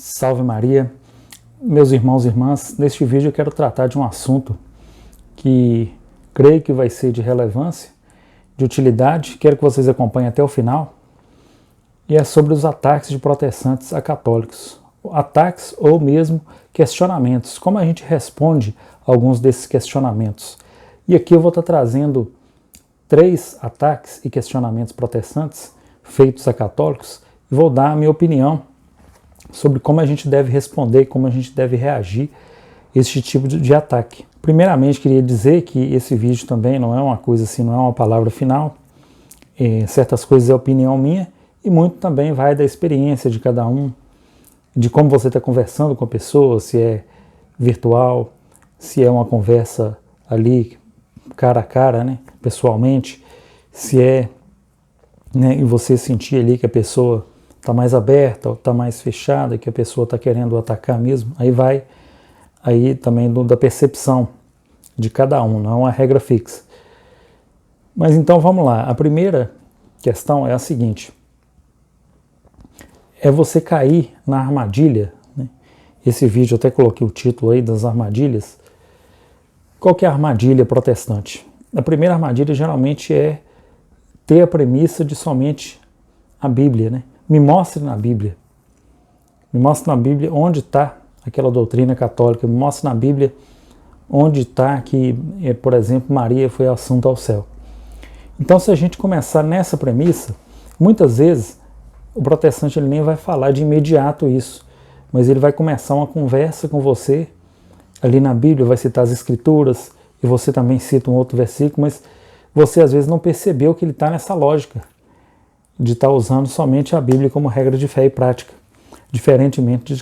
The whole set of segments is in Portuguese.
Salve Maria, meus irmãos e irmãs. Neste vídeo eu quero tratar de um assunto que creio que vai ser de relevância, de utilidade. Quero que vocês acompanhem até o final. E é sobre os ataques de protestantes a católicos. Ataques ou mesmo questionamentos. Como a gente responde a alguns desses questionamentos. E aqui eu vou estar trazendo 3 ataques e questionamentos protestantes feitos a católicos e vou dar a minha opinião sobre como a gente deve responder, como a gente deve reagir a esse tipo de ataque. Primeiramente, queria dizer que esse vídeo também não é uma coisa assim, não é uma palavra final. Certas coisas é opinião minha e muito também vai da experiência de cada um, de como você está conversando com a pessoa, se é virtual, se é uma conversa ali cara a cara, né, pessoalmente, se é, né, e você sentir ali que a pessoa está mais aberta, ou está mais fechada, que a pessoa está querendo atacar mesmo, aí vai aí também da percepção de cada um, não é uma regra fixa. Mas então vamos lá, a primeira questão é a seguinte, é você cair na armadilha, né? Esse vídeo eu até coloquei o título aí das armadilhas. Qual que é a armadilha protestante? A primeira armadilha geralmente é ter a premissa de somente a Bíblia, né? Me mostre na Bíblia. Me mostre na Bíblia onde está aquela doutrina católica. Me mostre na Bíblia onde está que, por exemplo, Maria foi assunta ao céu. Então, se a gente começar nessa premissa, muitas vezes o protestante ele nem vai falar de imediato isso, mas ele vai começar uma conversa com você ali na Bíblia, vai citar as Escrituras, e você também cita um outro versículo, mas você às vezes não percebeu que ele está nessa lógica de estar usando somente a Bíblia como regra de fé e prática, diferentemente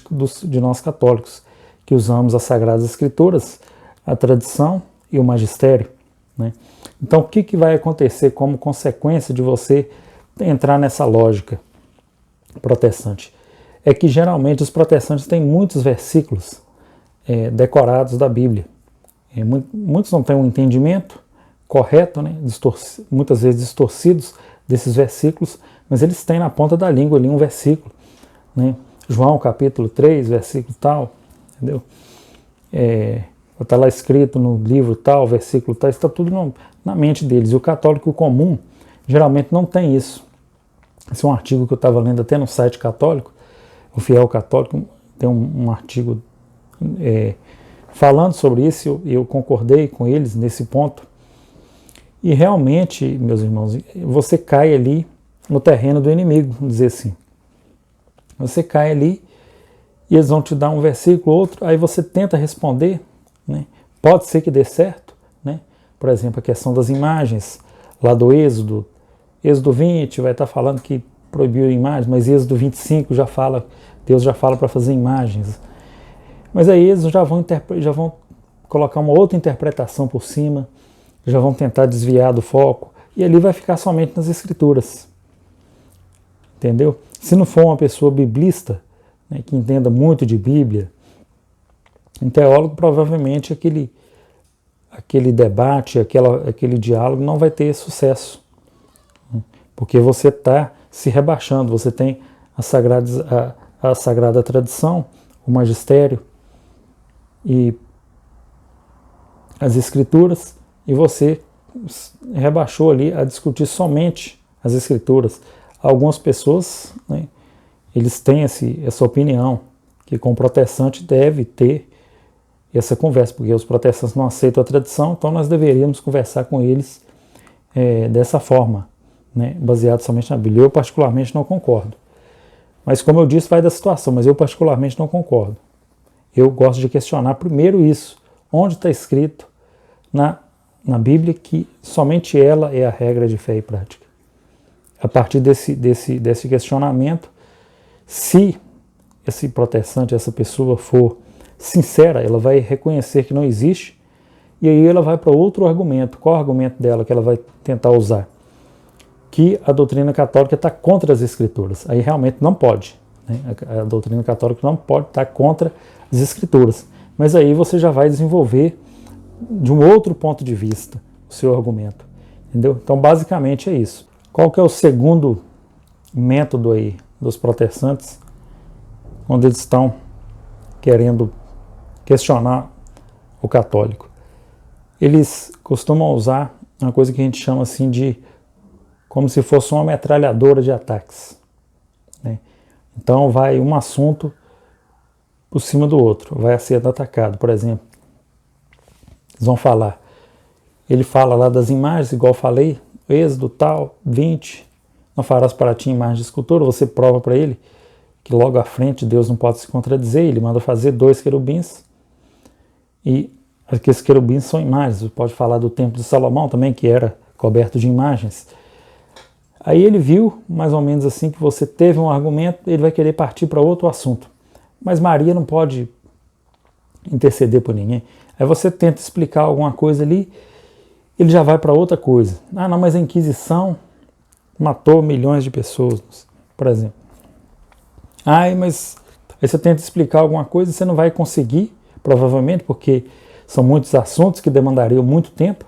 de nós católicos, que usamos as Sagradas Escrituras, a tradição e o magistério, né? Então, o que vai acontecer como consequência de você entrar nessa lógica protestante? É que geralmente os protestantes têm muitos versículos decorados da Bíblia. Muitos não têm um entendimento correto, né? Muitas vezes distorcidos desses versículos, mas eles têm na ponta da língua ali um versículo, né? João capítulo 3, versículo tal, entendeu? Está lá escrito no livro tal, versículo tal, está tudo na mente deles. E o católico comum geralmente não tem isso. Esse é um artigo que eu estava lendo até no site católico, o Fiel Católico tem um artigo falando sobre isso, eu concordei com eles nesse ponto. E realmente, meus irmãos, você cai ali no terreno do inimigo, vamos dizer assim. Você cai ali e eles vão te dar um versículo, outro, aí você tenta responder, né? Pode ser que dê certo, né? Por exemplo, a questão das imagens, lá do Êxodo 20 vai estar falando que proibiu imagens, mas Êxodo 25 já fala, Deus já fala para fazer imagens. Mas aí eles já vão colocar uma outra interpretação por cima, já vão tentar desviar do foco, e ali vai ficar somente nas Escrituras. Entendeu? Se não for uma pessoa biblista, né, que entenda muito de Bíblia, um teólogo, provavelmente aquele debate, aquele diálogo não vai ter sucesso. Né? Porque você está se rebaixando, você tem a sagrada tradição, o magistério e as Escrituras, e você rebaixou ali a discutir somente as Escrituras. Algumas pessoas, né, eles têm essa opinião, que com o protestante deve ter essa conversa, porque os protestantes não aceitam a tradição, então nós deveríamos conversar com eles dessa forma, né, baseado somente na Bíblia. Eu particularmente não concordo. Mas como eu disse, vai da situação, mas eu particularmente não concordo. Eu gosto de questionar primeiro isso, onde está escrito na Bíblia que somente ela é a regra de fé e prática. A partir desse questionamento, se esse protestante, essa pessoa for sincera, ela vai reconhecer que não existe, e aí ela vai para outro argumento. Qual é o argumento dela que ela vai tentar usar? Que a doutrina católica está contra as Escrituras. Aí realmente não pode, né? A doutrina católica não pode estar contra as Escrituras. Mas aí você já vai desenvolver de um outro ponto de vista o seu argumento. Entendeu? Então, basicamente é isso. Qual que é o segundo método aí dos protestantes quando eles estão querendo questionar o católico. Eles costumam usar uma coisa que a gente chama assim de como se fosse uma metralhadora de ataques, né? Então vai um assunto por cima do outro, vai ser atacado. Por exemplo, eles vão falar, ele fala lá das imagens, igual eu falei, Êxodo tal, 20, não farás para ti imagem de escultura, você prova para ele que logo à frente Deus não pode se contradizer, ele manda fazer 2 querubins, e aqueles querubins são imagens. Você pode falar do templo de Salomão também, que era coberto de imagens. Aí ele viu, mais ou menos assim, que você teve um argumento, ele vai querer partir para outro assunto. Mas Maria não pode interceder por ninguém. Aí você tenta explicar alguma coisa ali, ele já vai para outra coisa. Ah, não, mas a Inquisição matou milhões de pessoas, por exemplo. Ai, mas aí você tenta explicar alguma coisa e você não vai conseguir, provavelmente, porque são muitos assuntos que demandariam muito tempo,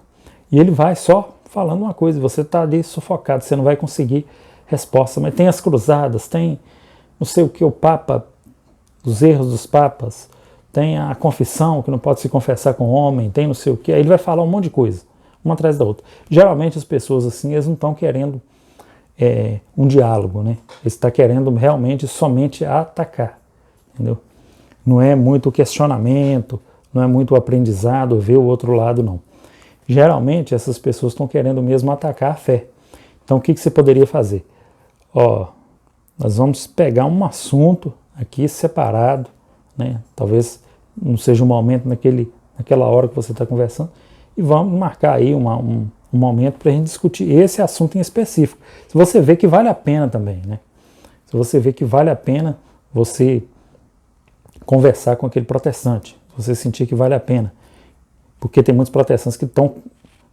e ele vai só falando uma coisa, você está ali sufocado, você não vai conseguir resposta. Mas tem as cruzadas, tem não sei o que, o Papa, os erros dos papas, tem a confissão, que não pode se confessar com homem, tem não sei o que, aí ele vai falar um monte de coisa, uma atrás da outra. Geralmente as pessoas assim, eles não estão querendo um diálogo, né? Eles estão querendo realmente somente atacar, entendeu? Não é muito o questionamento, não é muito o aprendizado, ver o outro lado, não. Geralmente essas pessoas estão querendo mesmo atacar a fé. Então o que você poderia fazer? Nós vamos pegar um assunto aqui separado, né? Talvez não seja um momento naquela hora que você está conversando, e vamos marcar aí um momento para a gente discutir esse assunto em específico. Se você vê que vale a pena também, né? Se você vê que vale a pena você conversar com aquele protestante, se você sentir que vale a pena, porque tem muitos protestantes que estão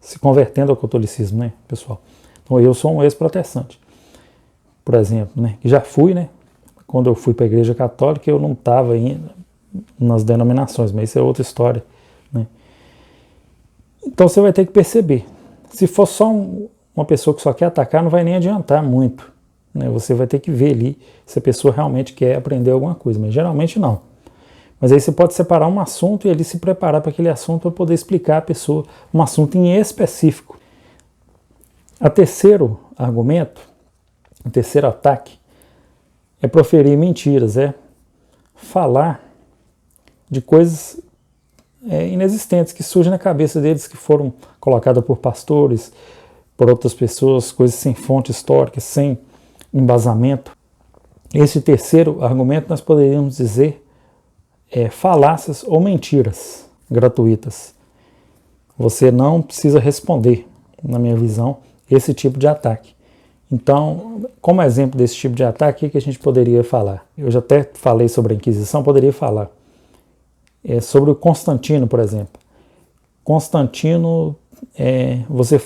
se convertendo ao catolicismo, né, pessoal? Então eu sou um ex-protestante, por exemplo, né? Que já fui, né? Quando eu fui para a Igreja Católica, eu não estava nas denominações, mas isso é outra história, né? Então você vai ter que perceber. Se for só uma pessoa que só quer atacar, não vai nem adiantar muito, né? Você vai ter que ver ali se a pessoa realmente quer aprender alguma coisa, mas geralmente não. Mas aí você pode separar um assunto e ali se preparar para aquele assunto para poder explicar à pessoa um assunto em específico. O terceiro argumento, o terceiro ataque, é proferir mentiras, é falar de coisas inexistentes que surgem na cabeça deles, que foram colocadas por pastores, por outras pessoas, coisas sem fonte histórica, sem embasamento. Esse terceiro argumento nós poderíamos dizer falácias ou mentiras gratuitas. Você não precisa responder, na minha visão, esse tipo de ataque. Então, como exemplo desse tipo de ataque, o que a gente poderia falar? Eu já até falei sobre a Inquisição, poderia falar sobre o Constantino, por exemplo. Constantino, você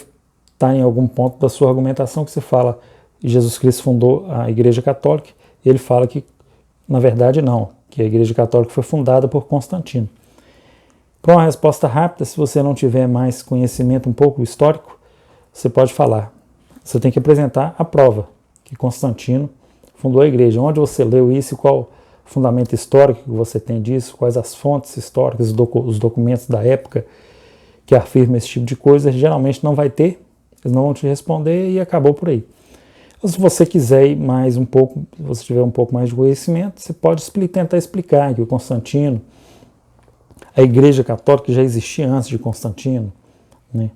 está em algum ponto da sua argumentação que você fala que Jesus Cristo fundou a Igreja Católica, ele fala que, na verdade, não, que a Igreja Católica foi fundada por Constantino. Para uma resposta rápida, se você não tiver mais conhecimento um pouco histórico, você pode falar. Você tem que apresentar a prova que Constantino fundou a igreja. Onde você leu isso, qual o fundamento histórico que você tem disso, quais as fontes históricas, os documentos da época que afirmam esse tipo de coisa, geralmente não vai ter, eles não vão te responder e acabou por aí. Se você quiser ir mais um pouco, se você tiver um pouco mais de conhecimento, você pode tentar explicar que o Constantino, a Igreja Católica já existia antes de Constantino, né?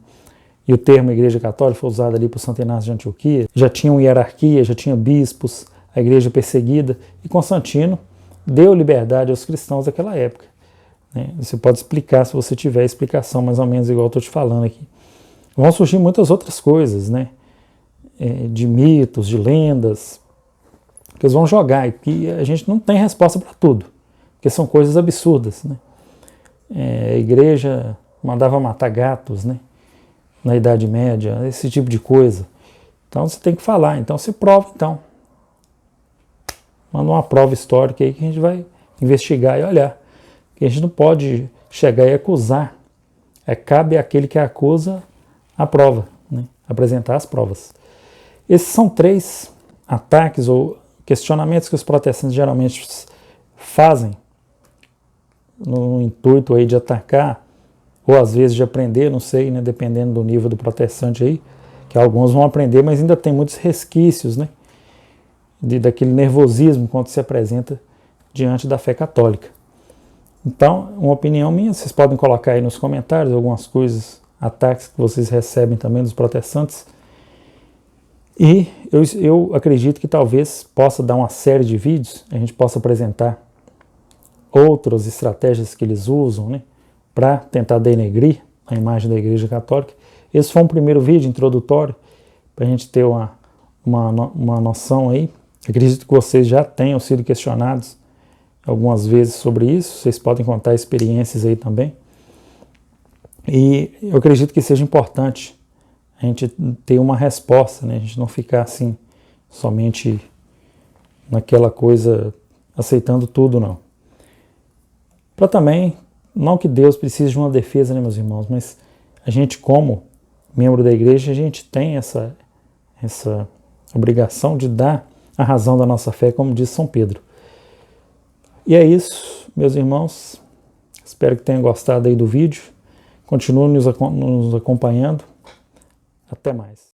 E o termo Igreja Católica foi usado ali por Santo Inácio de Antioquia, já tinha hierarquia, já tinha bispos, a igreja perseguida, e Constantino deu liberdade aos cristãos daquela época, né? Você pode explicar se você tiver explicação mais ou menos igual eu estou te falando aqui. Vão surgir muitas outras coisas, né? De mitos, de lendas, que eles vão jogar, e que a gente não tem resposta para tudo, porque são coisas absurdas, né? A igreja mandava matar gatos, né? Na Idade Média, esse tipo de coisa. Então você tem que falar, então você prova, então. Manda uma prova histórica aí que a gente vai investigar e olhar. Que a gente não pode chegar e acusar. Cabe àquele que acusa a prova, né? Apresentar as provas. Esses são 3 ataques ou questionamentos que os protestantes geralmente fazem no intuito aí de atacar, ou às vezes de aprender, não sei, né, dependendo do nível do protestante aí, que alguns vão aprender, mas ainda tem muitos resquícios, né, daquele nervosismo quando se apresenta diante da fé católica. Então, uma opinião minha, vocês podem colocar aí nos comentários algumas coisas, ataques que vocês recebem também dos protestantes. E eu acredito que talvez possa dar uma série de vídeos, a gente possa apresentar outras estratégias que eles usam, né, para tentar denegrir a imagem da Igreja Católica. Esse foi um primeiro vídeo introdutório, para a gente ter uma noção aí. Acredito que vocês já tenham sido questionados algumas vezes sobre isso, vocês podem contar experiências aí também. E eu acredito que seja importante a gente ter uma resposta, né? A gente não ficar assim, somente naquela coisa, aceitando tudo, não. Para também, não que Deus precise de uma defesa, né, meus irmãos, mas a gente, como membro da igreja, a gente tem essa obrigação de dar a razão da nossa fé, como diz São Pedro. E é isso, meus irmãos. Espero que tenham gostado aí do vídeo. Continuem nos acompanhando. Até mais.